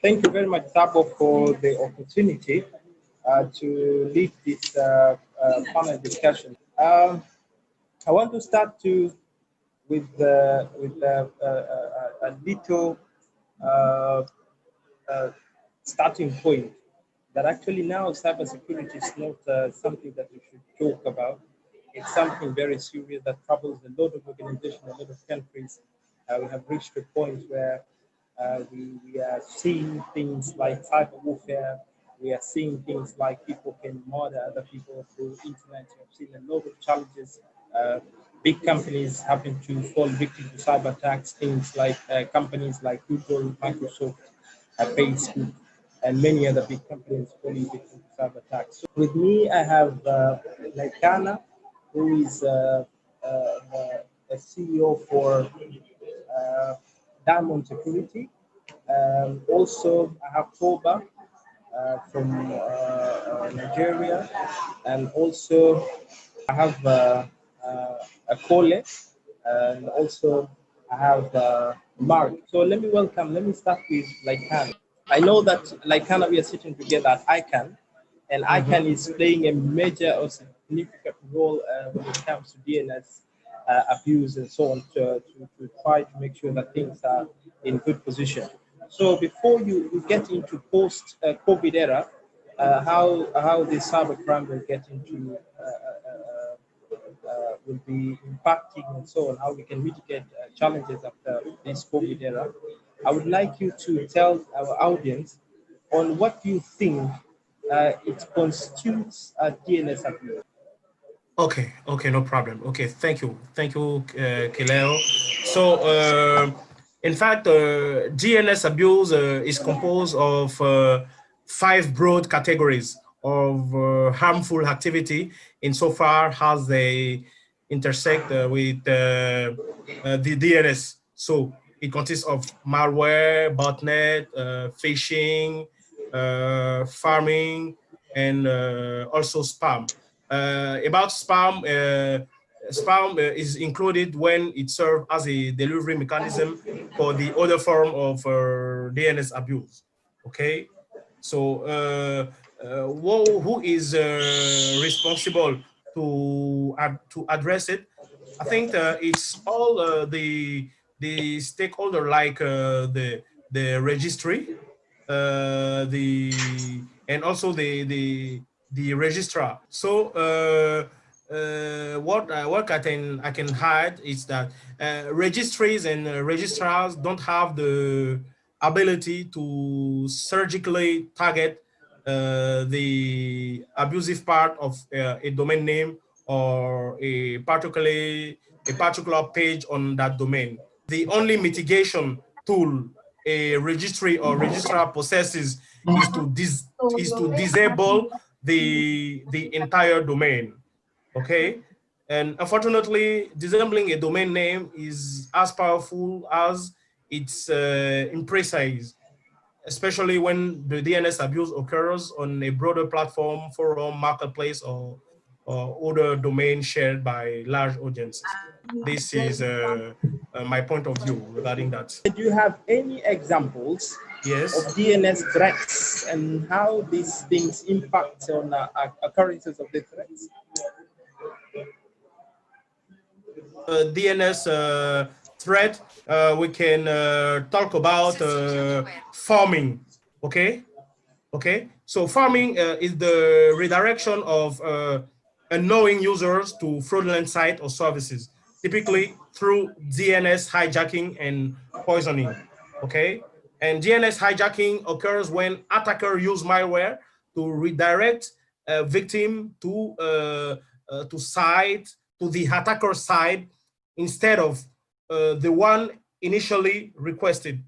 Thank you very much, Thabo, for the opportunity to lead this panel discussion. I want to start with a little starting point that actually now cybersecurity is not something that we should talk about. It's something very serious that troubles a lot of organizations, a lot of countries. We have reached a point where we are seeing things like cyber warfare. We are seeing things like people can murder other people through internet. We have seen a lot of challenges. Big companies happen to fall victim to cyber attacks. Things like companies like Google, Microsoft, Facebook, and many other big companies falling victim to cyber attacks. So with me, I have Laikana, who is a CEO for Diamond Security. Also, I have Toba from Nigeria, and also I have Akole, and also I have Mark. So let me start with Laikana. I know that Laikana, we are sitting together at ICANN, and ICANN is playing a major or significant role when it comes to DNS abuse and so on to try to make sure that things are in good position. So before you get into post-COVID era, how the cybercrime will get into will be impacting and so on, how we can mitigate challenges after this COVID era. I would like you to tell our audience on what you think it constitutes a DNS abuse. Okay, no problem. Okay, thank you, Kileo. So, in fact, DNS abuse is composed of 5 broad categories of harmful activity insofar as they intersect with the DNS. So it consists of malware, botnet, phishing, farming, and also spam. About spam, spam is included when it serves as a delivery mechanism for the other form of DNS abuse. Okay, so who is responsible to address it? I think it's all the stakeholder, like the registry, and also the registrar. So what I can hide is that registries and registrars don't have the ability to surgically target the abusive part of a domain name or a particular page on that domain. The only mitigation tool a registry or registrar possesses is to disable the entire domain. Okay, and unfortunately, disabling a domain name is as powerful as its imprecise, especially when the DNS abuse occurs on a broader platform, forum, marketplace, or other domain shared by large audiences. This is my point of view regarding that. Do you have any examples of DNS threats and how these things impact on occurrences of the threats? DNS threat, we can talk about farming. Okay, so farming is the redirection of unknowing users to fraudulent sites or services, typically through DNS hijacking and poisoning. Okay, and DNS hijacking occurs when attackers use malware to redirect a victim to the attacker side instead of the one initially requested.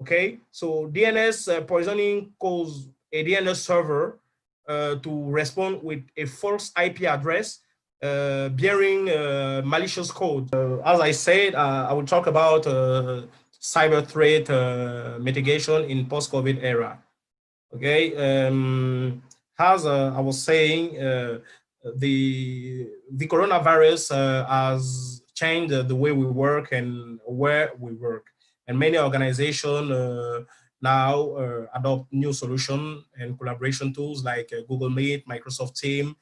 Okay, so DNS poisoning causes a DNS server to respond with a false IP address bearing malicious code. As I said, I will talk about cyber threat mitigation in post-COVID era. Okay, as I was saying, the coronavirus has changed the way we work and where we work, and many organizations now adopt new solution and collaboration tools like Google Meet, Microsoft Teams,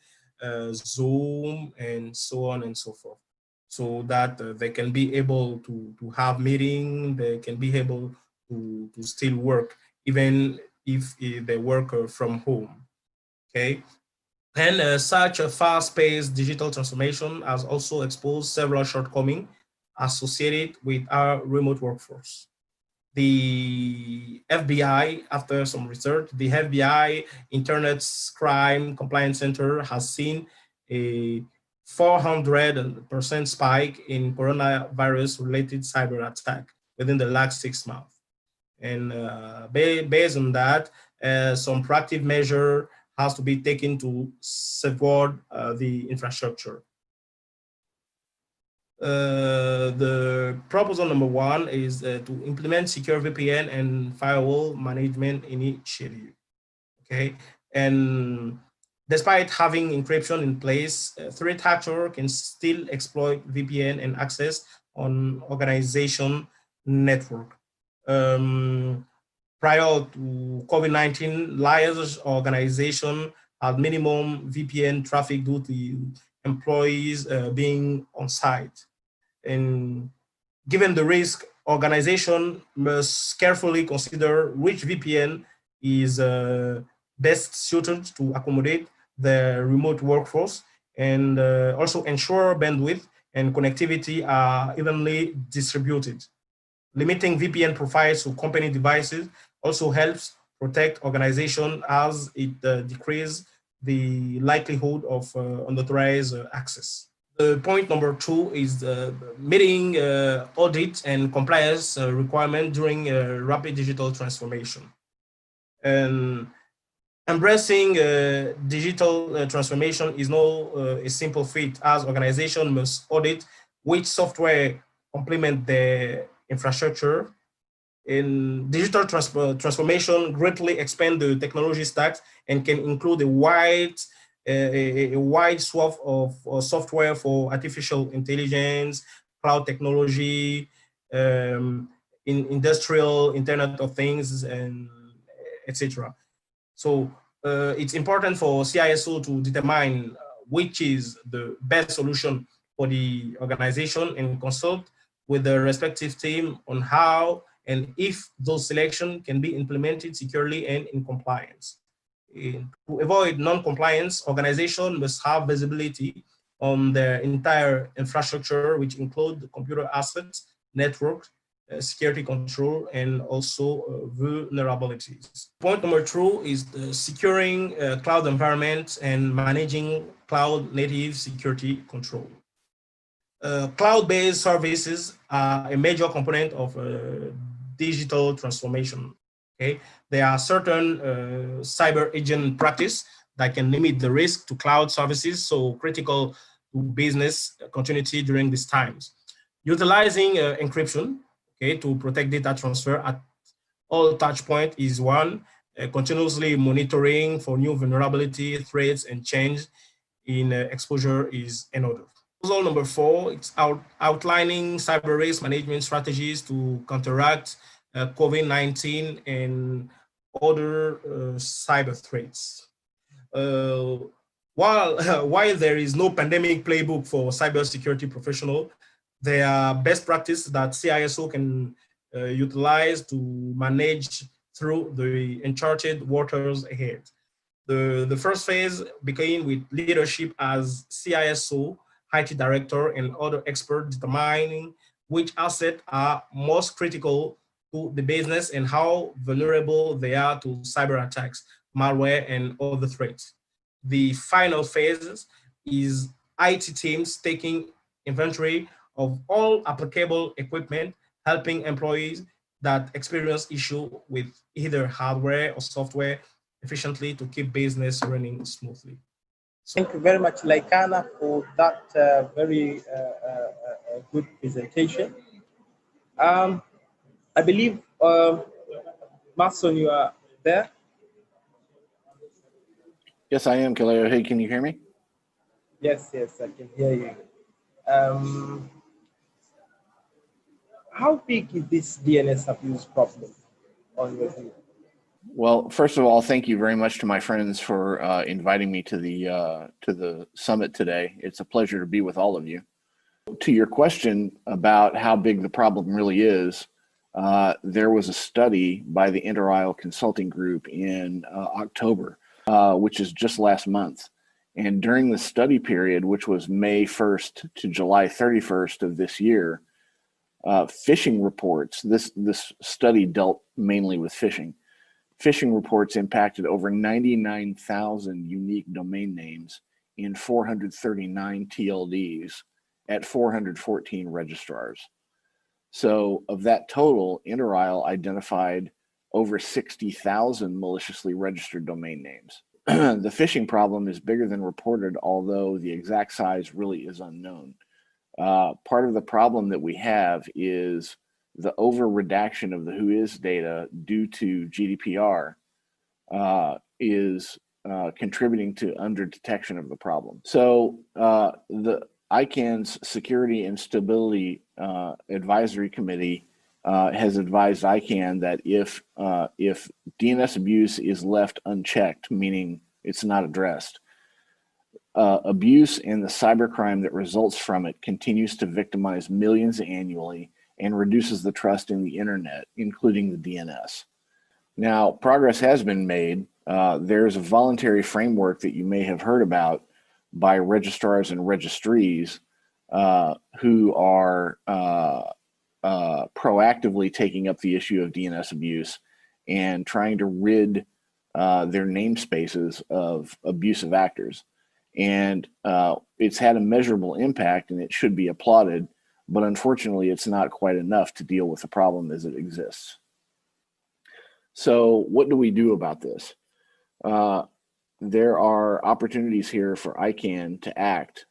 Zoom, and so on and so forth, so that they can be able to have meeting, they can be able to still work, even if they work from home, okay? And such a fast-paced digital transformation has also exposed several shortcomings associated with our remote workforce. The FBI, after some research, the FBI Internet Crime Compliance Center has seen a 400% spike in coronavirus-related cyber attack within the last 6 months. And based on that, some proactive measure has to be taken to safeguard the infrastructure. The proposal number 1 is to implement secure VPN and firewall management initiative. Okay, and despite having encryption in place, threat actor can still exploit VPN and access on organization network. Prior to COVID-19, large organization had minimum VPN traffic due to employees being on site. And given the risk, organization must carefully consider which VPN is best suited to accommodate the remote workforce, and also ensure bandwidth and connectivity are evenly distributed. Limiting VPN profiles to company devices also helps protect organization as it decreases the likelihood of unauthorized access. Point number 2 is meeting audit and compliance requirement during rapid digital transformation. And embracing digital transformation is no a simple feat, as organizations must audit which software complement the infrastructure. In digital transformation greatly expand the technology stacks and can include a wide swath of software for artificial intelligence, cloud technology, in industrial Internet of Things, and etc. So it's important for CISO to determine which is the best solution for the organization and consult with the respective team on how and if those selections can be implemented securely and in compliance. To avoid non-compliance, organizations must have visibility on their entire infrastructure, which include computer assets, network, security control, and also vulnerabilities. Point number 2 is securing cloud environments and managing cloud native security control. Cloud-based services are a major component of digital transformation. Okay, there are certain cyber agent practice that can limit the risk to cloud services, so critical to business continuity during these times. Utilizing encryption, okay, to protect data transfer at all touch point is one. Continuously monitoring for new vulnerability, threats, and change in exposure is another. Proposal number 4, it's outlining cyber risk management strategies to counteract COVID-19 and other cyber threats. While there is no pandemic playbook for cybersecurity professional, there are best practices that CISO can utilize to manage through the uncharted waters ahead. The first phase began with leadership as CISO, IT director, and other experts determining which assets are most critical to the business and how vulnerable they are to cyber attacks, malware, and other threats. The final phase is IT teams taking inventory of all applicable equipment, helping employees that experience issue with either hardware or software efficiently to keep business running smoothly. So, thank you very much, Laikana, for that very good presentation. I believe, Mason, you are there? Yes, I am, Kileo. Hey, can you hear me? Yes, I can hear you. How big is this DNS abuse problem? on your view? Well, first of all, thank you very much to my friends for inviting me to the summit today. It's a pleasure to be with all of you. To your question about how big the problem really is, there was a study by the Inter Isle Consulting Group in October, which is just last month. And during the study period, which was May 1st to July 31st of this year, phishing reports, this study dealt mainly with phishing. Phishing reports impacted over 99,000 unique domain names in 439 TLDs at 414 registrars. So of that total, Inter Isle identified over 60,000 maliciously registered domain names. The phishing problem is bigger than reported, although the exact size really is unknown. Part of the problem that we have is the over redaction of the WHOIS data due to GDPR is contributing to under detection of the problem. So the ICANN's Security and Stability Advisory Committee has advised ICANN that if DNS abuse is left unchecked, meaning it's not addressed, abuse and the cybercrime that results from it continues to victimize millions annually and reduces the trust in the internet, including the DNS. Now, progress has been made. There's a voluntary framework that you may have heard about by registrars and registries who are proactively taking up the issue of DNS abuse and trying to rid their namespaces of abusive actors. And it's had a measurable impact and it should be applauded, but unfortunately it's not quite enough to deal with the problem as it exists. So what do we do about this? There are opportunities here for ICANN to act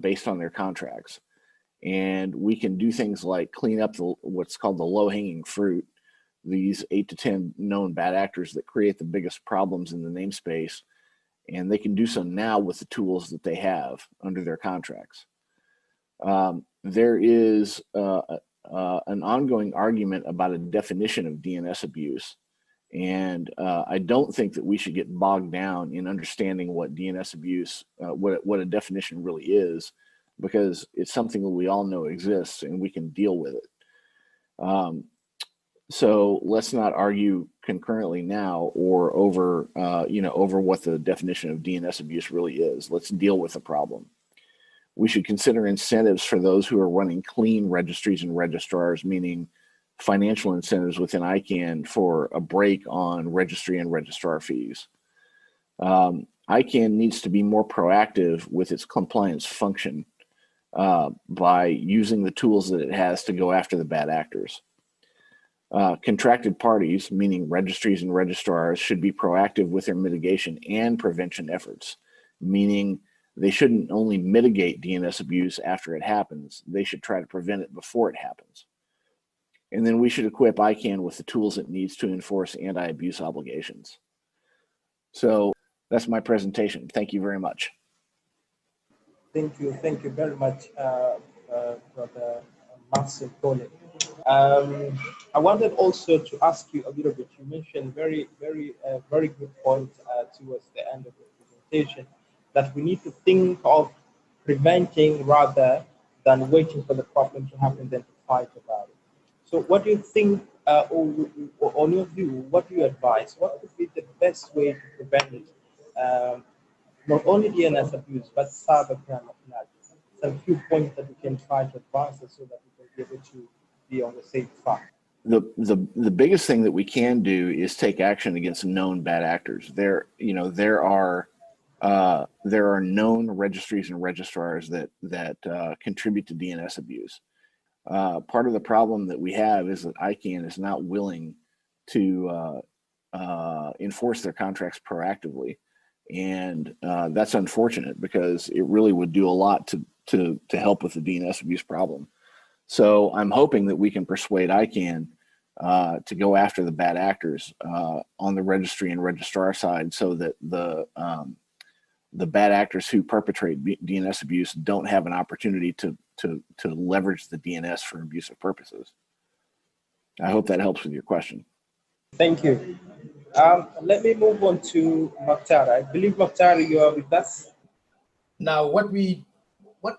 based on their contracts. And we can do things like clean up what's called the low-hanging fruit, these 8 to 10 known bad actors that create the biggest problems in the namespace. And they can do so now with the tools that they have under their contracts. There is an ongoing argument about a definition of DNS abuse. And I don't think that we should get bogged down in understanding what DNS abuse, what a definition really is, because it's something that we all know exists and we can deal with it. So let's not argue concurrently now or over, over what the definition of DNS abuse really is. Let's deal with the problem. We should consider incentives for those who are running clean registries and registrars, meaning financial incentives within ICANN for a break on registry and registrar fees. ICANN needs to be more proactive with its compliance function by using the tools that it has to go after the bad actors. Contracted parties, meaning registries and registrars, should be proactive with their mitigation and prevention efforts, meaning they shouldn't only mitigate DNS abuse after it happens, they should try to prevent it before it happens. And then we should equip ICANN with the tools it needs to enforce anti-abuse obligations. So that's my presentation. Thank you very much. Thank you very much, Brother Marcel Cole. I wanted also to ask you a little bit. You mentioned very good point towards the end of the presentation, that we need to think of preventing rather than waiting for the problem to happen then to fight about it. So what do you think, or on your view, what do you advise? What would be the best way to prevent it? Not only DNS abuse, but cybercrime at large. Some few points that we can try to advance so that we can be able to be on the safe side. The biggest thing that we can do is take action against known bad actors. There are known registries and registrars that contribute to DNS abuse. Part of the problem that we have is that ICANN is not willing to enforce their contracts proactively, and that's unfortunate because it really would do a lot to help with the DNS abuse problem. So I'm hoping that we can persuade ICANN to go after the bad actors on the registry and registrar side, so that the bad actors who perpetrate DNS abuse don't have an opportunity to leverage the DNS for abusive purposes. I hope that helps with your question. Thank you. Let me move on to Mokhtar. I believe, Mokhtar, you are with us. Now, what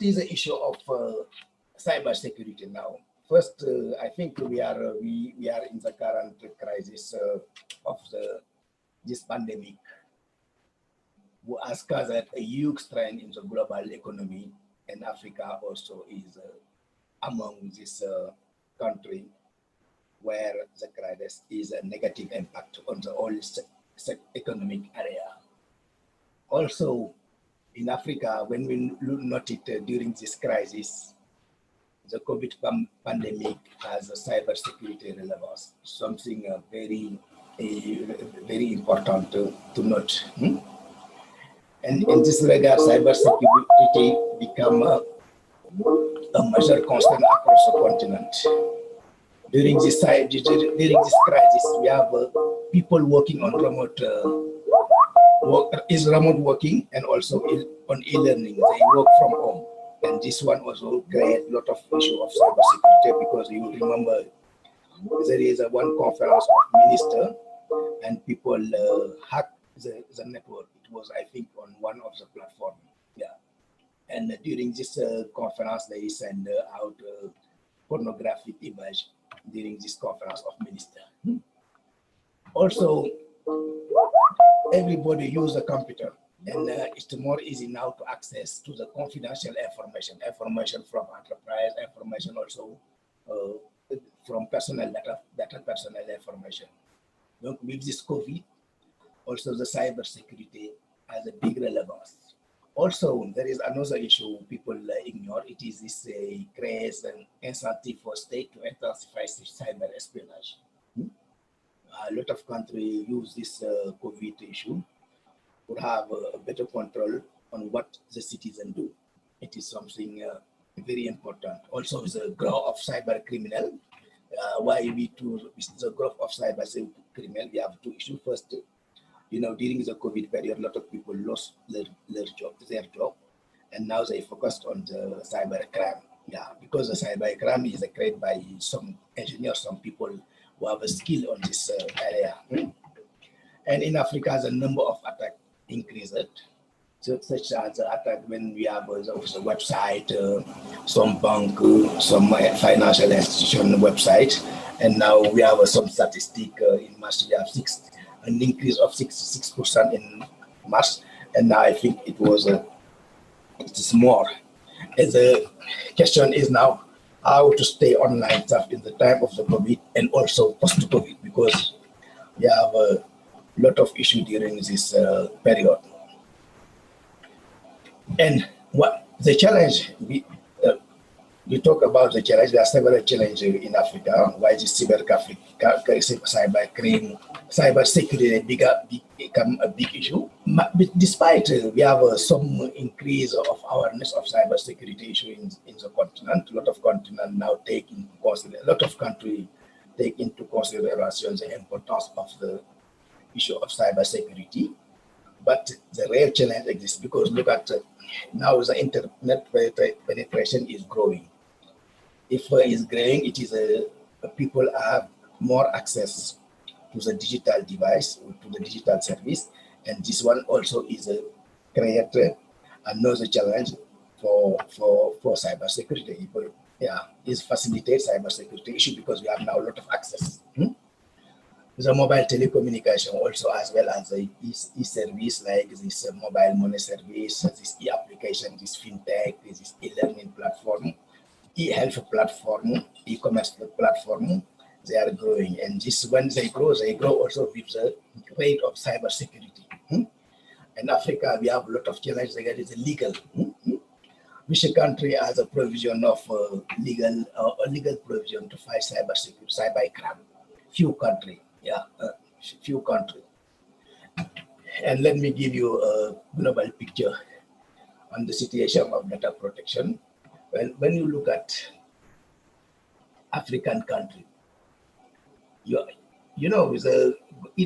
is the issue of cyber security now? First, I think we are in the current crisis of this pandemic, who has caused a huge strain in the global economy, and Africa also is among this country where the crisis is a negative impact on the whole economic area. Also, in Africa, when we note it during this crisis, the COVID pandemic has a cybersecurity relevance, something very important to note. And in this regard, cybersecurity become a major concern across the continent. During this crisis, we have people working on remote remote working, and also on e-learning. They work from home, and this one also creates a lot of issue of cybersecurity, because you remember there is a one conference of minister, and people hacked the network. It was, I think, on one of the platform. Yeah, and during this conference, they send out pornographic image during this conference of minister. Also, everybody use a computer, and it's more easy now to access to the confidential information from enterprise, information also from personal data personal information. Donc, with this COVID, also the cyber security has a big relevance. Also, there is another issue people ignore. It is this creates an incentive for state to intensify cyber espionage. A lot of countries use this COVID issue to have a better control on what the citizens do. It is something very important. Also, the growth of cyber criminal. The growth of cyber criminal, we have two issues. First, during the COVID period, a lot of people lost their job, and now they focused on the cyber crime. Yeah, because the cyber crime is created by some engineers, some people who have a skill on this area. And in Africa, the number of attacks increased, such as the attack when we have the website, some bank, some financial institution website, and now we have some statistic in March. We have an increase of 66% in March, and now I think it is more. And the question is now how to stay online in the time of the COVID and also post-COVID, because we have a lot of issues during this period. And what the challenge, we talk about the challenge. There are several challenges in Africa. Why is cyber security become a big issue? But despite we have some increase of awareness of cyber security issue in the continent, a lot of continent now take into consideration, a lot of countries take into consideration the importance of the issue of cyber security. But the real challenge exists, because look at now the internet penetration is growing. If it is growing, it is people have more access to the digital device, to the digital service, and this one also is create another challenge for cyber security. Yeah, is facilitate cyber security issue, because we have now a lot of access. The mobile telecommunication also, as well as the e-service, like this mobile money service, this e-application, this fintech, this e-learning platform, e-health platform, e-commerce platform, they are growing. And this, when they grow also with the rate of cyber security. In Africa, we have a lot of challenges regarding the legal. Which country has a provision of legal provision to fight cyber crime? Few countries. Yeah, few countries. And let me give you a global picture on the situation of data protection. When you look at African country, it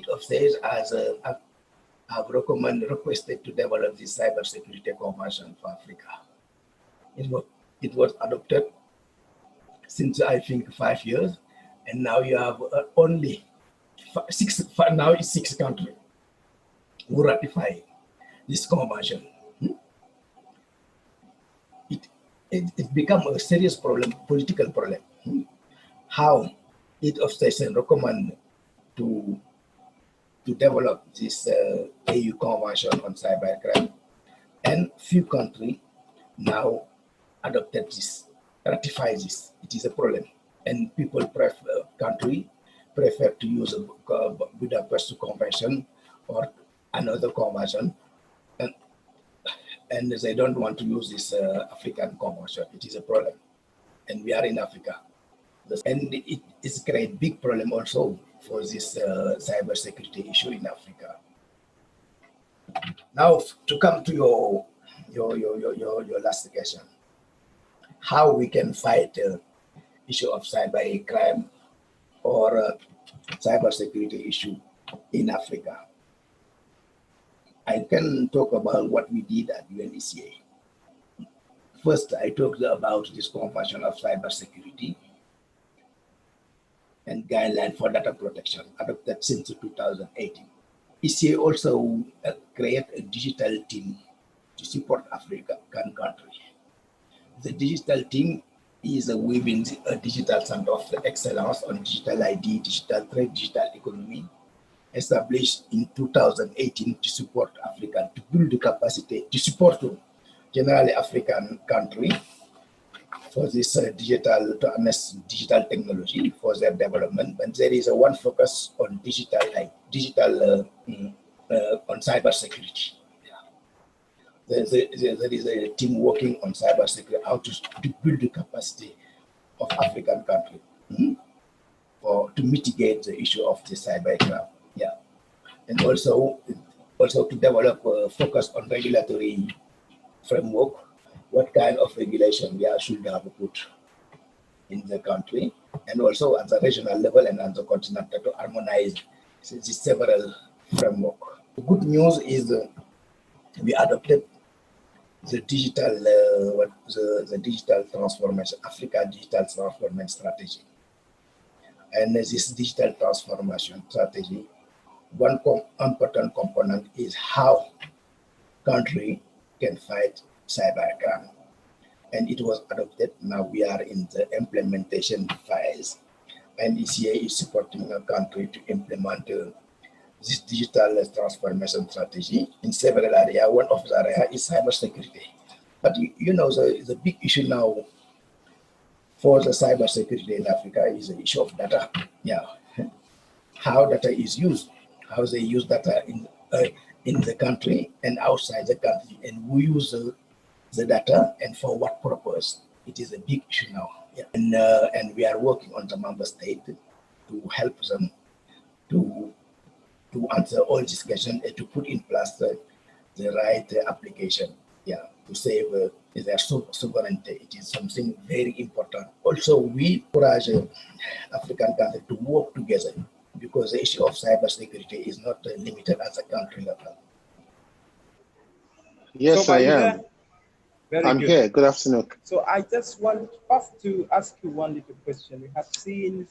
of says as have requested to develop the cyber security convention for Africa. It was adopted since I think 5 years, and now you have only now it's 6 countries who ratify this convention. It become a serious problem, political problem. How each of station recommend to develop this AU convention on cybercrime, and few countries now adopted this, ratify this. It is a problem, and people prefer to use a Budapest Convention or another convention, and they don't want to use this African convention. It is a problem, and we are in Africa, and it is create big problem also for this cyber security issue in Africa. Now to come to your last question, how we can fight issue of cyber crime or cyber security issue in Africa. I can talk about what we did at UNECA. First, I talked about this convention of cyber security and guideline for data protection adopted since 2018. ECA also created a digital team to support African countries. The digital team is within a digital center of excellence on digital ID, digital trade, digital economy, established in 2018 to support Africa, to build the capacity to support generally African country for this digital technology for their development. And there is one focus on on cyber security. There is a team working on cyber security, how to build the capacity of African country to mitigate the issue of the cyber crime. Yeah, and also to develop a focus on regulatory framework. What kind of regulation we should have put in the country, and also at the regional level and at the continental to harmonize the several framework. The good news is we adopted the digital the digital transformation, Africa digital transformation strategy. And this digital transformation strategy, one important component is how country can fight cybercrime. And it was adopted. Now we are in the implementation phase. And ECA is supporting a country to implement this digital transformation strategy in several areas. One of the areas is cybersecurity. But you know, the big issue now for the cybersecurity in Africa is the issue of data. Yeah, how data is used, how they use data in the country and outside the country, and who use the data and for what purpose. It is a big issue now. Yeah. And we are working on the member state to help them to answer all these questions and to put in place the right application. Yeah, to save their sovereignty. It is something very important. Also, we encourage African countries to work together because the issue of cybersecurity is not limited at the country level. Yes, so I am. I'm good. Here. Good afternoon. So I just want first to ask you one little question. We have seen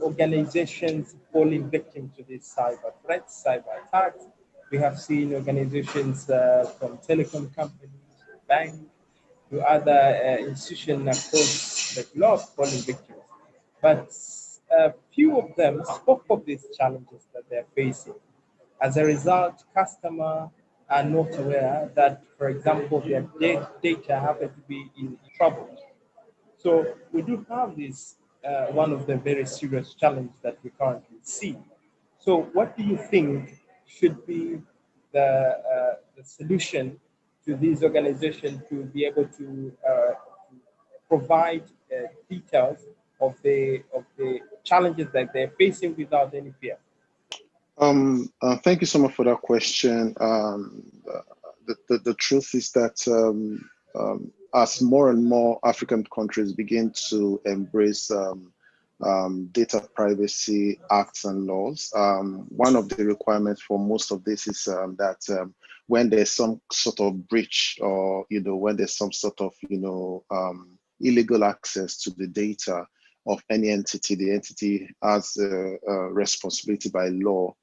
organizations falling victim to these cyber threats, cyber attacks. We have seen organizations from telecom companies, banks, to other institutions across the globe falling victims. But few of them spoke of these challenges that they're facing. As a result, customers are not aware that, for example, their data happen to be in trouble. So we do have this, one of the very serious challenges that we currently see. So what do you think should be the solution to these organizations to be able to provide details of the challenges that they're facing without any fear? Thank you so much for that question. The truth is that as more and more African countries begin to embrace data privacy acts and laws, one of the requirements for most of this is that when there's some sort of breach, or when there's some sort of illegal access to the data, of any entity, the entity has a responsibility by law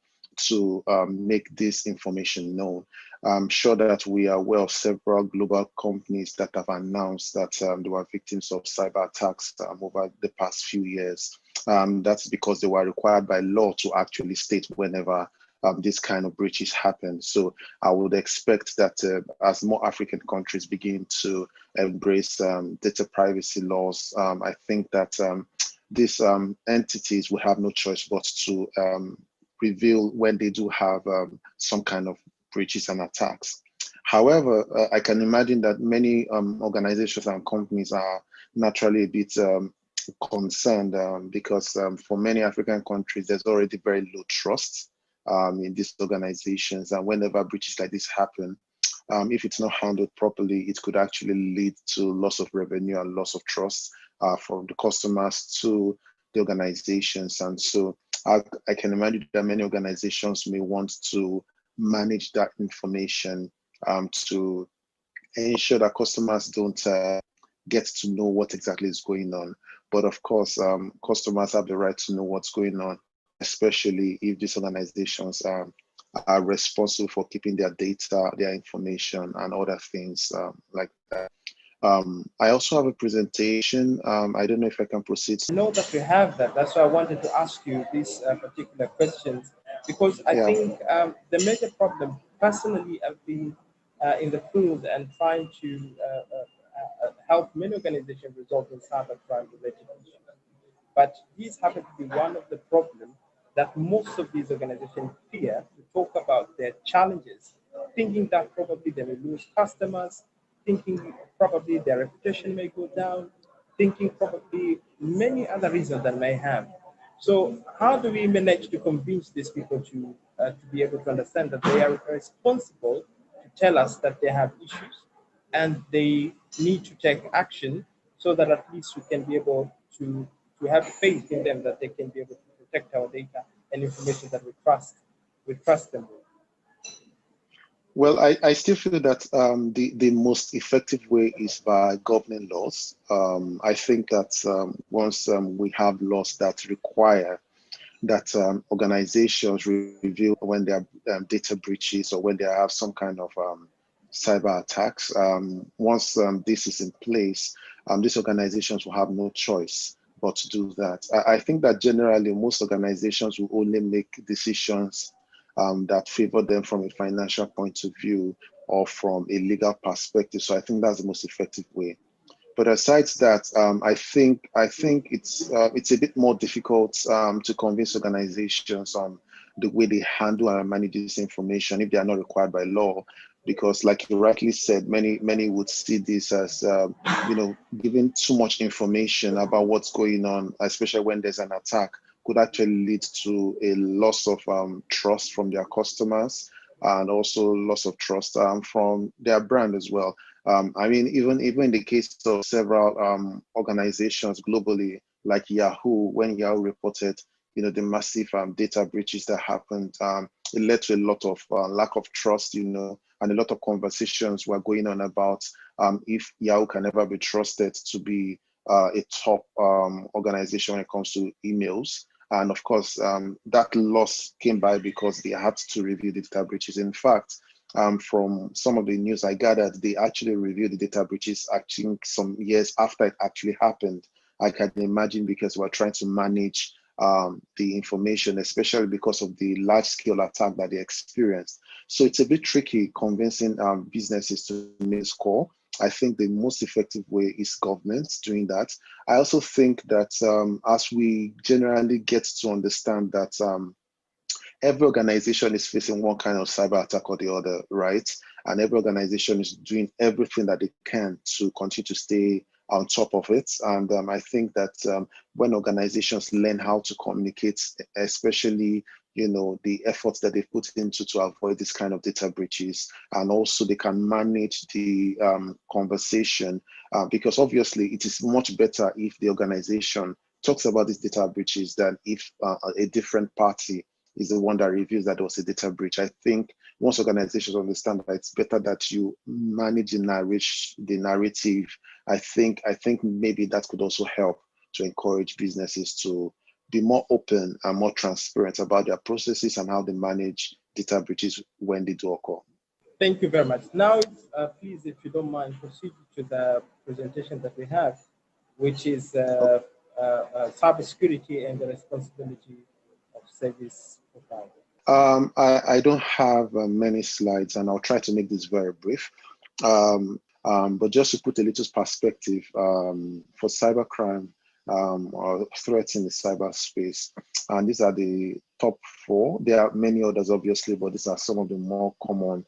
to make this information known. I'm sure that we are aware of several global companies that have announced that they were victims of cyber attacks over the past few years. That's because they were required by law to actually state whenever this kind of breaches happen. So I would expect that as more African countries begin to embrace data privacy laws, I think that these entities will have no choice but to reveal when they do have some kind of breaches and attacks. However, I can imagine that many organizations and companies are naturally a bit concerned because for many African countries, there's already very low trust in these organizations. And whenever breaches like this happen, if it's not handled properly, it could actually lead to loss of revenue and loss of trust from the customers to the organizations. And so I can imagine that many organizations may want to manage that information to ensure that customers don't get to know what exactly is going on. But of course, customers have the right to know what's going on, especially if these organizations are responsible for keeping their data, their information, and other things like that. I also have a presentation. I don't know if I can proceed. I know that we have that. That's why I wanted to ask you these particular questions, because I think the major problem, personally, I've been in the field and trying to help many organizations resolve in cybercrime related issues. But these happen to be one of the problems that most of these organizations fear to talk about their challenges, thinking that probably they may lose customers, thinking probably their reputation may go down, thinking probably many other reasons that may have. So how do we manage to convince these people to be able to understand that they are responsible to tell us that they have issues and they need to take action, so that at least we can be able to have faith in them that they can be able to protect our data and information that we trust them with? Well, I still feel that the most effective way is by governing laws. I think that once we have laws that require that organizations review when there are data breaches or when they have some kind of cyber attacks, once this is in place, these organizations will have no choice but to do that. I think that generally most organizations will only make decisions that favor them from a financial point of view or from a legal perspective. So I think that's the most effective way. But aside that, I think it's a bit more difficult to convince organizations on the way they handle and manage this information if they are not required by law. Because, like you rightly said, many would see this as giving too much information about what's going on, especially when there's an attack, could actually lead to a loss of trust from their customers and also loss of trust from their brand as well. I mean, even in the case of several organizations globally, like Yahoo, when Yahoo reported, the massive data breaches that happened, it led to a lot of lack of trust, and a lot of conversations were going on about if Yahoo can ever be trusted to be a top organization when it comes to emails. And of course, that loss came by because they had to review the data breaches. In fact, from some of the news I gathered, they actually reviewed the data breaches actually some years after it actually happened. I can imagine, because we're trying to manage the information, especially because of the large-scale attack that they experienced. So it's a bit tricky convincing businesses to make this call. I think the most effective way is governments doing that. I also think that as we generally get to understand that every organization is facing one kind of cyber attack or the other, right? And every organization is doing everything that they can to continue to stay on top of it. And I think that when organizations learn how to communicate, especially the efforts that they put into to avoid this kind of data breaches, and also they can manage the conversation, because obviously it is much better if the organization talks about these data breaches than if a different party is the one that reveals that there was a data breach. I think once organizations understand that it's better that you manage the narrative, I think maybe that could also help to encourage businesses to be more open and more transparent about their processes and how they manage data breaches when they do occur. Thank you very much. Now, please, if you don't mind, proceed to the presentation that we have, which is cybersecurity and the responsibility of service provider. I don't have many slides, and I'll try to make this very brief. But just to put a little perspective, for cybercrime or threats in the cyberspace, and these are the top 4. There are many others, obviously, but these are some of the more common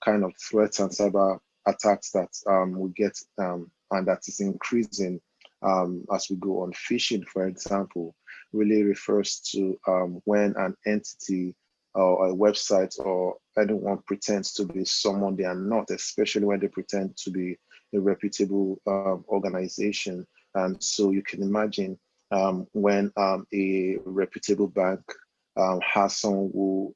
kind of threats and cyber attacks that we get, and that is increasing as we go on. Phishing, for example, really refers to when an entity or a website or anyone pretends to be someone they are not, especially when they pretend to be a reputable organization. And so you can imagine when a reputable bank has someone who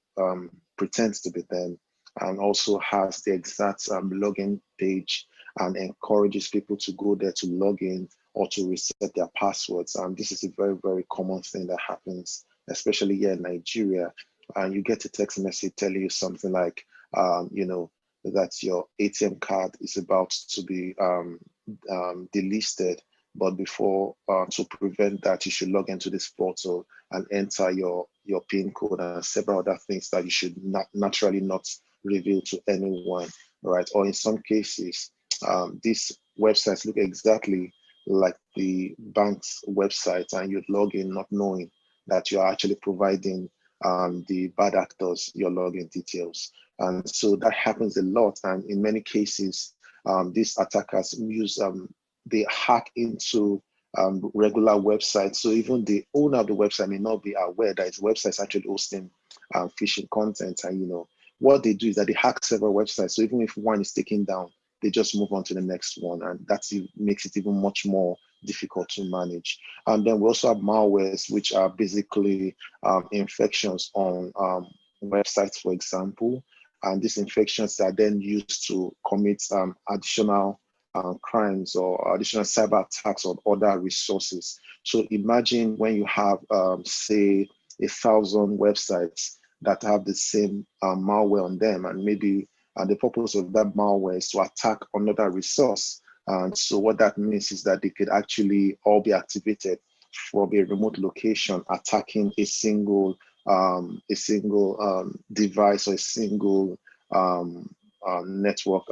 pretends to be them, and also has the exact login page and encourages people to go there to log in or to reset their passwords. And this is a very, very common thing that happens, especially here in Nigeria. And you get a text message telling you something like, you know, that your ATM card is about to be delisted. But before, to prevent that, you should log into this portal and enter your PIN code and several other things that you should naturally not reveal to anyone, right? Or in some cases, these websites look exactly like the bank's website, and you'd log in not knowing that you're actually providing the bad actors your login details. And so that happens a lot. And in many cases, these attackers use, they hack into regular websites. So even the owner of the website may not be aware that his website is actually hosting phishing content. And, you know, what they do is that they hack several websites. So even if one is taken down, they just move on to the next one. And that makes it even much more difficult to manage. And then we also have malwares, which are basically infections on websites, for example. And these infections are then used to commit additional crimes or additional cyber attacks on other resources. So imagine when you have, say, 1,000 websites that have the same malware on them, and maybe the purpose of that malware is to attack another resource. And so what that means is that they could actually all be activated from a remote location, attacking a single device or a single network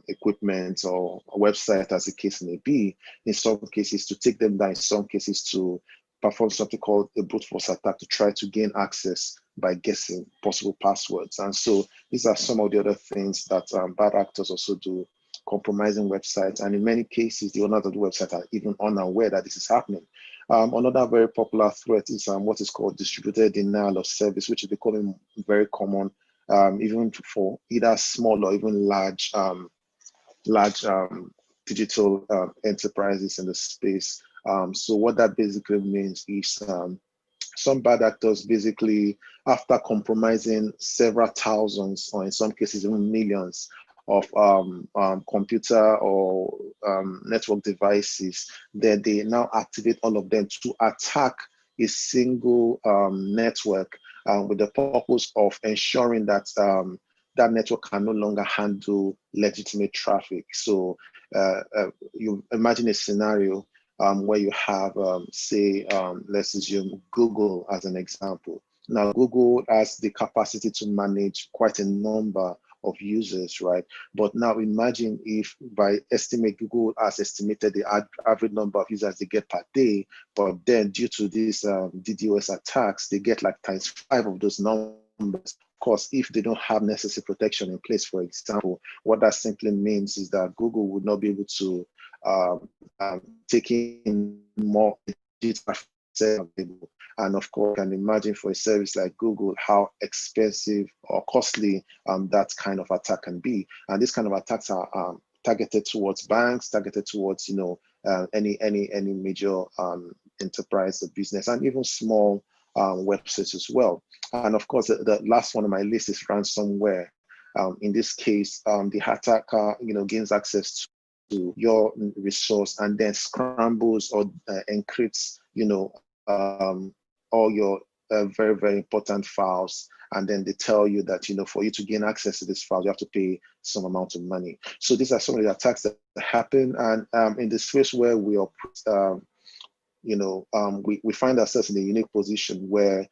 equipment or a website, as the case may be. In some cases to take them down, in some cases to perform something called a brute force attack to try to gain access by guessing possible passwords. And so these are some of the other things that bad actors also do, compromising websites. And in many cases, the owners of the website are even unaware that this is happening. Another very popular threat is what is called distributed denial of service, which is becoming very common, even for either small or even large digital enterprises in the space. So what that basically means is some bad actors basically, after compromising several thousands, or in some cases even millions of computer or network devices, then they now activate all of them to attack a single network with the purpose of ensuring that that network can no longer handle legitimate traffic. So you imagine a scenario where you have, say, let's assume Google as an example. Now, Google has the capacity to manage quite a number of users, right? But now imagine if by estimate, Google has estimated the average number of users they get per day, but then due to these DDoS attacks, they get like ×5 of those numbers. Of course, if they don't have necessary protection in place, for example, what that simply means is that Google would not be able to take in more traffic. And of course, you can imagine for a service like Google how expensive or costly that kind of attack can be. And these kind of attacks are targeted towards banks, targeted towards any major enterprise or business, and even small websites as well. And of course, the last one on my list is ransomware. In this case, the attacker gains access to your resource and then scrambles or encrypts, all your very, very important files. And then they tell you that, for you to gain access to this file, you have to pay some amount of money. So these are some of the attacks that happen. And in the space where we operate, we find ourselves in a unique position where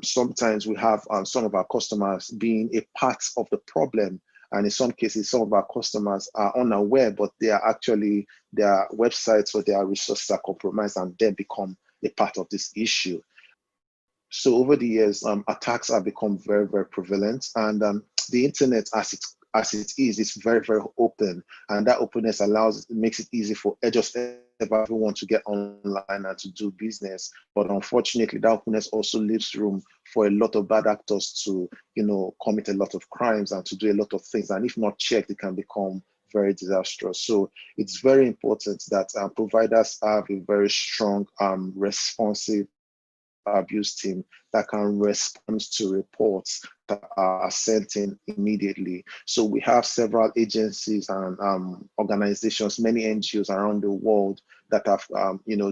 sometimes we have some of our customers being a part of the problem. And in some cases, some of our customers are unaware, but they are actually, their websites or their resources are compromised and then become a part of this issue. So over the years, attacks have become very, very prevalent. And the internet, as it is, it's very, very open. And that openness makes it easy for just everyone to get online and to do business. But unfortunately, that openness also leaves room for a lot of bad actors to, commit a lot of crimes and to do a lot of things. And if not checked, it can become very disastrous. So it's very important that providers have a very strong, responsive abuse team that can respond to reports that are sent in immediately. So we have several agencies and organizations, many NGOs around the world that have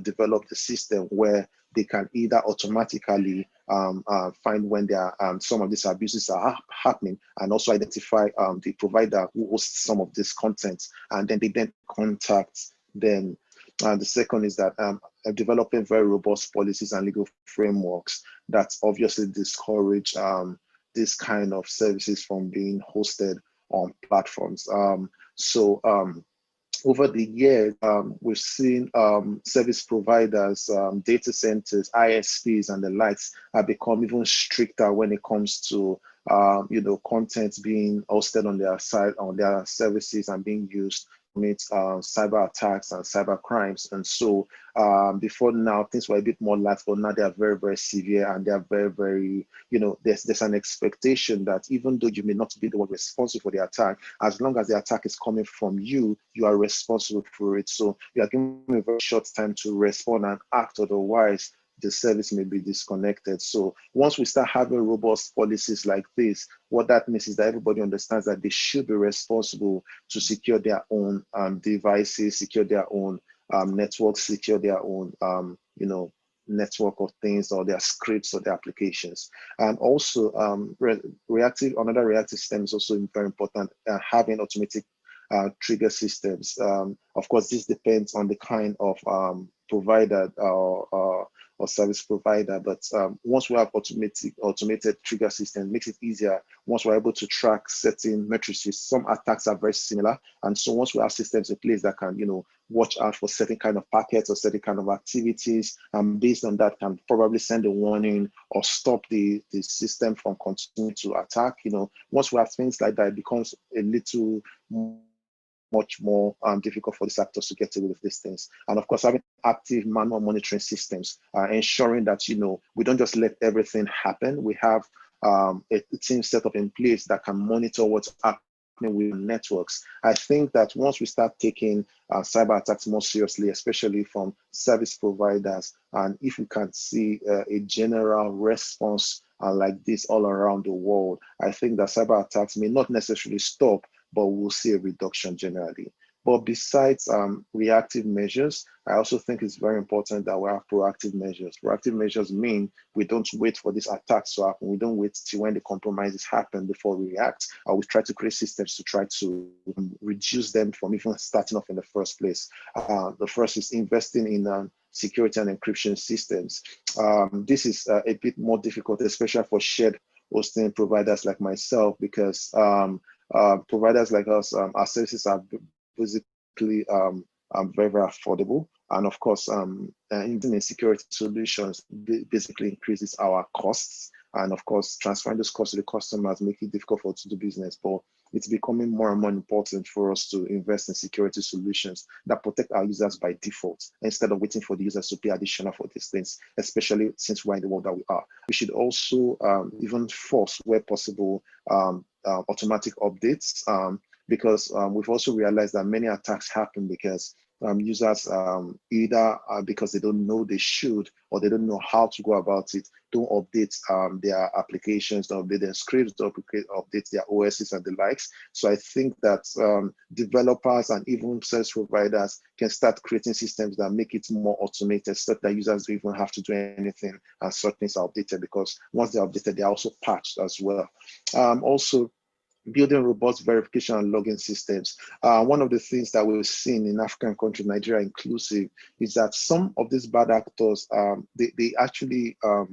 developed a system where they can either automatically find when there are some of these abuses are happening, and also identify the provider who hosts some of this content, and then they then contact them. The second is that developing very robust policies and legal frameworks that obviously discourage this kind of services from being hosted on platforms. Over the years, we've seen service providers, data centers, ISPs, and the likes have become even stricter when it comes to content being hosted on their site, on their services, and being used to commit cyber attacks and cyber crimes. And so before now, things were a bit more lax, but now they are very, very severe, and they are very, very, there's an expectation that even though you may not be the one responsible for the attack, as long as the attack is coming from you, you are responsible for it. So you are given a very short time to respond and act, otherwise the service may be disconnected. So once we start having robust policies like this, what that means is that everybody understands that they should be responsible to secure their own devices, secure their own networks, secure their own, network of things, or their scripts or their applications. And also another reactive system is also very important, having automatic trigger systems. Of course, this depends on the kind of provider or service provider, but once we have automated trigger system, it makes it easier. Once we're able to track certain matrices, some attacks are very similar, and so once we have systems in place that can, watch out for certain kind of packets or certain kind of activities, and based on that can probably send a warning or stop the system from continuing to attack. Once we have things like that, it becomes a little much more difficult for these actors to get away with these things. And of course, having active manual monitoring systems, ensuring that, we don't just let everything happen. We have a team set up in place that can monitor what's happening with networks. I think that once we start taking cyber attacks more seriously, especially from service providers, and if we can see a general response like this all around the world, I think that cyber attacks may not necessarily stop, but we'll see a reduction generally. But besides reactive measures, I also think it's very important that we have proactive measures. Proactive measures mean we don't wait for these attacks to happen. We don't wait till when the compromises happen before we react, or we try to create systems to try to reduce them from even starting off in the first place. The first is investing in security and encryption systems. This is a bit more difficult, especially for shared hosting providers like myself, because providers like us, our services are basically very, very affordable. And of course, even in security solutions basically increases our costs. And of course, transferring those costs to the customers make it difficult for us to do business. But it's becoming more and more important for us to invest in security solutions that protect our users by default, instead of waiting for the users to pay additional for these things, especially since we're in the world that we are. We should also even force, where possible, automatic updates, because we've also realized that many attacks happen because users either because they don't know they should, or they don't know how to go about it, don't update their applications, don't update their scripts, don't update their OSs and the likes. So I think that developers and even service providers can start creating systems that make it more automated, so that users don't even have to do anything and certain things are updated, because once they're updated, they're also patched as well. Also, building robust verification and logging systems. One of the things that we've seen in African countries, Nigeria inclusive, is that some of these bad actors, they actually are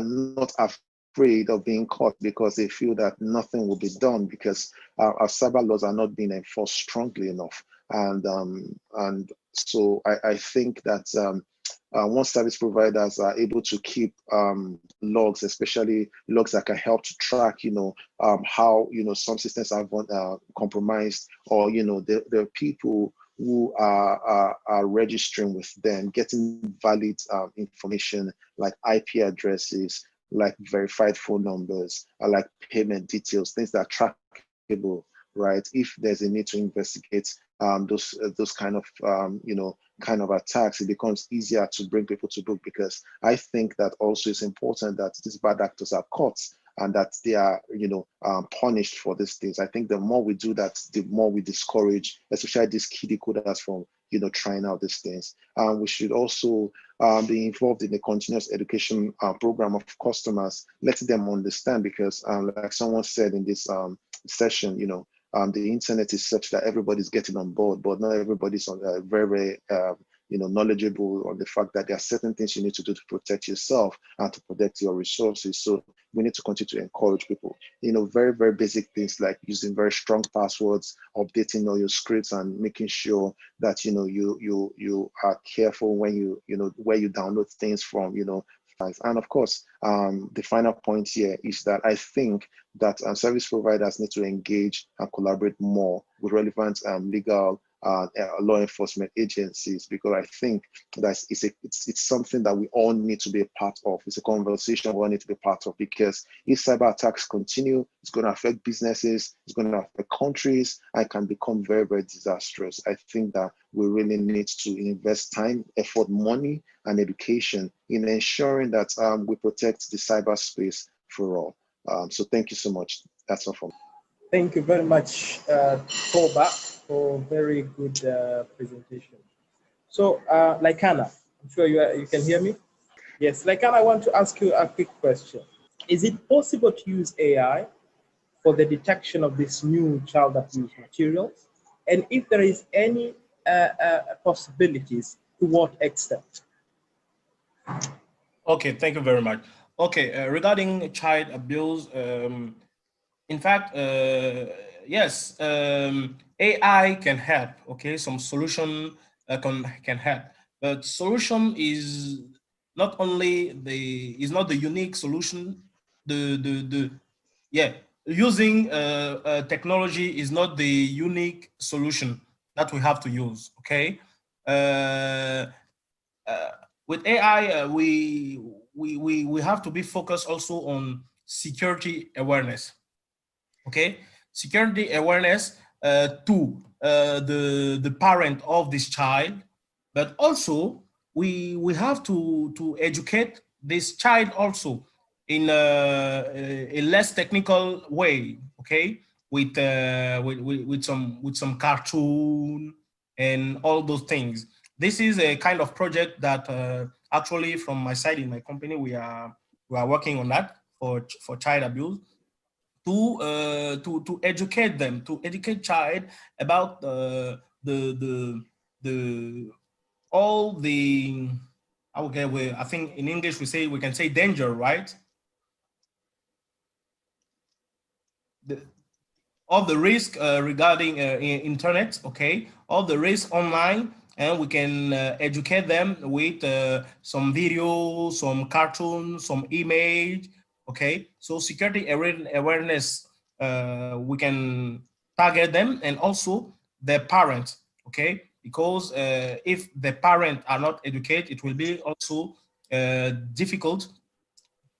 not afraid of being caught, because they feel that nothing will be done, because our cyber laws are not being enforced strongly enough. And so I think that once service providers are able to keep logs, especially logs that can help to track, how, some systems are compromised, or, there are people who are registering with them, getting valid information like IP addresses, like verified phone numbers, like payment details, things that are trackable, right? If there's a need to investigate those kind of attacks, it becomes easier to bring people to book, because I think that also it's important that these bad actors are caught and that they are, punished for these things. I think the more we do that, the more we discourage, especially these kiddie coders from, trying out these things. We should also be involved in the continuous education program of customers, letting them understand, because like someone said in this session, the internet is such that everybody's getting on board, but not everybody's on very knowledgeable on the fact that there are certain things you need to do to protect yourself and to protect your resources. So we need to continue to encourage people, very, very basic things like using very strong passwords, updating all your scripts, and making sure that, you are careful when where you download things from, And of course, the final point here is that I think that service providers need to engage and collaborate more with relevant legal law enforcement agencies, because I think that it's something that we all need to be a part of. It's a conversation we all need to be part of, because if cyber attacks continue, it's going to affect businesses, it's going to affect countries, and can become very, very disastrous. I think that we really need to invest time, effort, money, and education in ensuring that we protect the cyberspace for all. So thank you so much. That's all from me. Thank you very much, Toba, for very good presentation. So, Laikana, I'm sure you can hear me. Yes, Laikana, I want to ask you a quick question. Is it possible to use AI for the detection of these new child abuse materials? And if there is any possibilities, to what extent? Okay, thank you very much. Okay, regarding child abuse, in fact, yes, AI can help. Okay, some solution can help, but solution is not only not the unique solution. Using technology is not the unique solution that we have to use. Okay, with AI, we have to be focused also on security awareness. Okay, security awareness to the parent of this child, but also we have to educate this child also in a less technical way. Okay, with some cartoon and all those things. This is a kind of project that actually from my side in my company we are working on that for child abuse. To educate them, to educate child about all the I think in English we can say danger, right? All the risk regarding internet, okay, all the risk online, and we can educate them with some video, some cartoons, some image. Okay, so security awareness, we can target them, and also their parents. Okay, because if the parents are not educated, it will be also difficult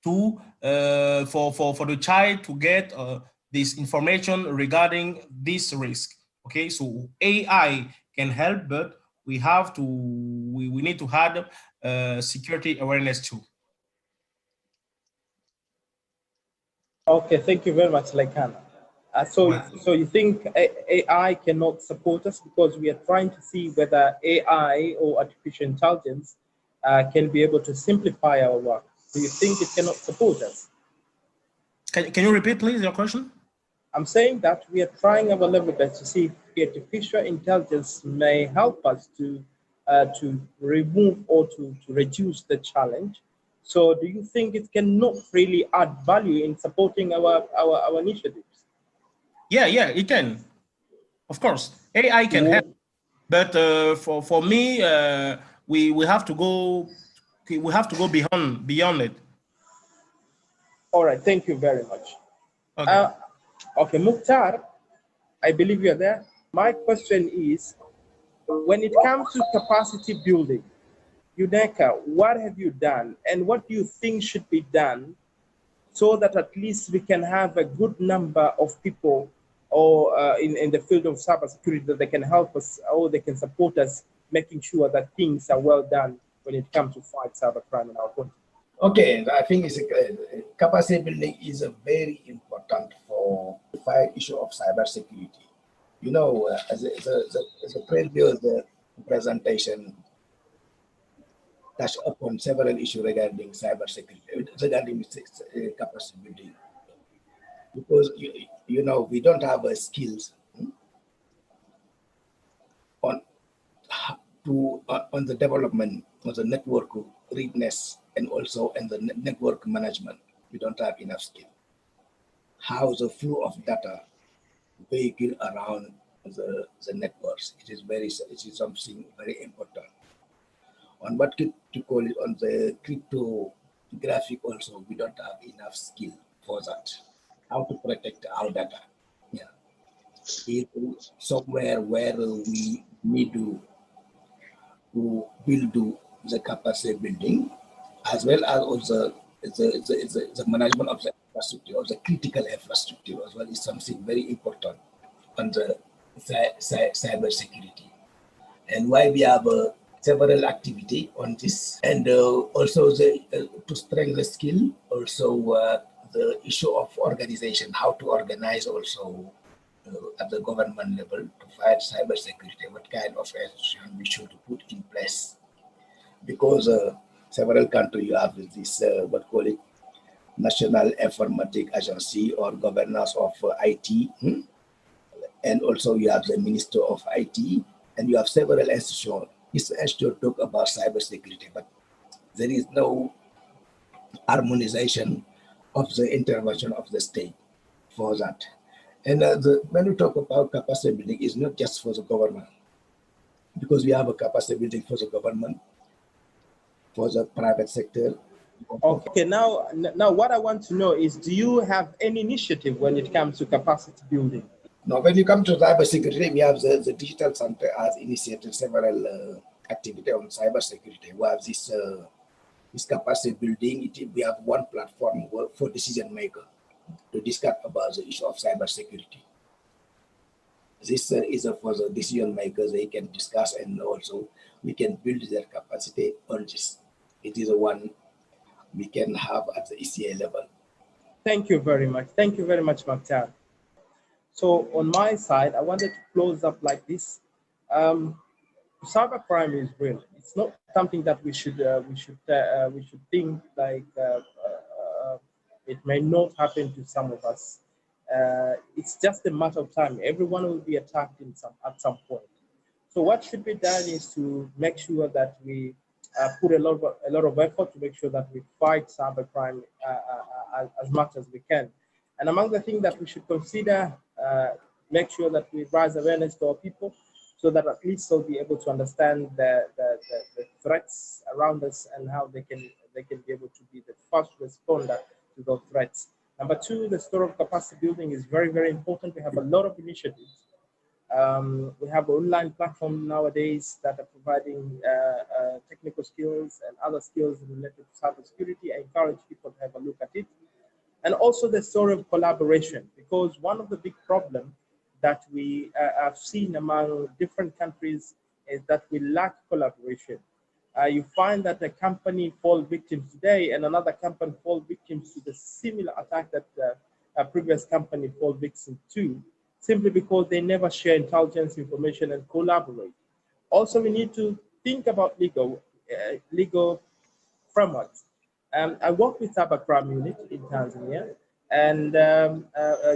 to for the child to get this information regarding this risk. Okay, so AI can help, but we have to, we need to add security awareness too. Okay, thank you very much, Laikana. So you think AI cannot support us because we are trying to see whether AI or artificial intelligence can be able to simplify our work. Do you think it cannot support us? Can you repeat, please, your question? I'm saying that we are trying our level best to see if artificial intelligence may help us to remove or to reduce the challenge. So do you think it cannot really add value in supporting our initiatives? Yeah, it can. Of course, AI can help, but for me, we have to go. We have to go beyond it. All right, thank you very much. Okay. Okay, Mukhtar, I believe you're there. My question is, when it comes to capacity building, UNECA, what have you done and what do you think should be done so that at least we can have a good number of people or in the field of cybersecurity that they can help us or they can support us making sure that things are well done when it comes to fight cybercrime in our country? Okay, I think capacity building is a very important for the fight issue of cybersecurity. You know, as a previous presentation touched upon several issues regarding cybersecurity, regarding capacity building, because you know we don't have skills on on the development of the network readiness and also in the network management. We don't have enough skill. How the flow of data vehicle around the networks. It is something very important. On what to call it, on the cryptographic also, we don't have enough skill for that. How to protect our data. Yeah. If somewhere where we need to build the capacity building, as well as also the management of the infrastructure, of the critical infrastructure as well, is something very important on the cyber security. And why we have several activity on this, and also to strengthen the skill, also the issue of organization, how to organize also at the government level to fight cyber security, what kind of action we should put in place. Because several countries you have this, what call it, National Informatic Agency or governance of IT, and also you have the Minister of IT, and you have several institutions. This institute talk about cybersecurity, but there is no harmonization of the intervention of the state for that. And when we talk about capacity building, it's not just for the government, because we have a capacity building for the government, for the private sector. Okay, now what I want to know is, do you have any initiative when it comes to capacity building? Now, when you come to cybersecurity, we have the Digital Center has initiated several activities on cybersecurity. We have this capacity building. We have one platform for decision maker to discuss about the issue of cybersecurity. This is for the decision makers. They can discuss, and also we can build their capacity on this. It is one we can have at the ECA level. Thank you very much. Thank you very much, Maktar. So on my side, I wanted to close up like this. Cybercrime is real. It's not something that we should think like it may not happen to some of us. It's just a matter of time. Everyone will be attacked at some point. So what should be done is to make sure that we put a lot of effort to make sure that we fight cybercrime as much as we can. And among the things that we should consider, make sure that we raise awareness to our people, so that at least they'll be able to understand the threats around us and how they can be able to be the first responder to those threats. Number two, the story of capacity building is very, very important. We have a lot of initiatives. We have online platforms nowadays that are providing technical skills and other skills related to cybersecurity. I encourage people to have a look at it. And also the story of collaboration, because one of the big problems that we have seen among different countries is that we lack collaboration. You find that a company falls victim today and another company falls victim to the similar attack that a previous company fall victim to, simply because they never share intelligence information and collaborate. Also, we need to think about legal frameworks. I work with Cybercrime Unit in Tanzania, and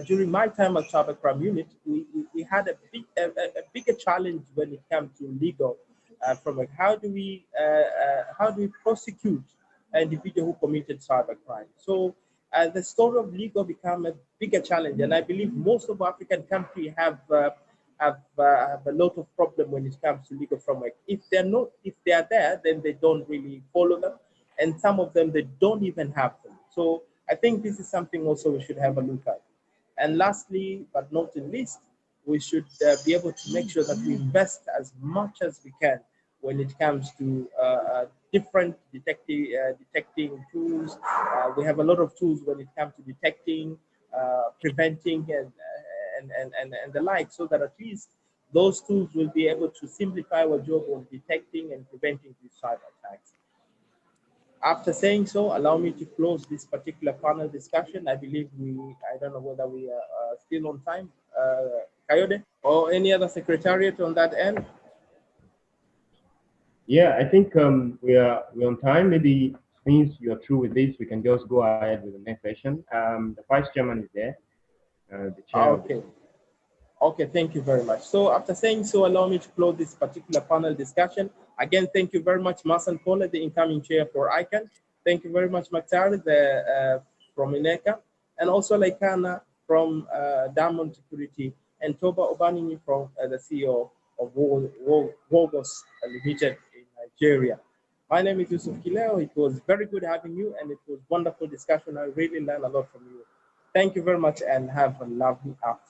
during my time at Cybercrime Unit, we had a bigger challenge when it comes to legal framework. How do we prosecute an individual who committed cybercrime? So the story of legal become a bigger challenge, and I believe most of African countries have a lot of problem when it comes to legal framework. If they are there, then they don't really follow them, and some of them they don't even have them. So I think this is something also we should have a look at. And lastly, but not least, we should be able to make sure that we invest as much as we can when it comes to different detecting tools. We have a lot of tools when it comes to detecting, preventing, and the like, so that at least those tools will be able to simplify our job of detecting and preventing these cyber attacks. After saying so, allow me to close this particular panel discussion. I believe I don't know whether we are still on time, Kayode, or any other secretariat on that end. Yeah, I think we're on time. Maybe since you're through with this, we can just go ahead with the next session. The vice chairman is there. The chair. Okay. Okay, thank you very much. So after saying so, allow me to close this particular panel discussion. Again, thank you very much, Masan Pole, the incoming chair for ICANN. Thank you very much, Maktar, from INECA, and also Laikana from Diamond Security, and Toba Obanini from the CEO of Wogos Limited in Nigeria. My name is YUSUPH KILEO. It was very good having you, and it was wonderful discussion. I really learned a lot from you. Thank you very much, and have a lovely afternoon.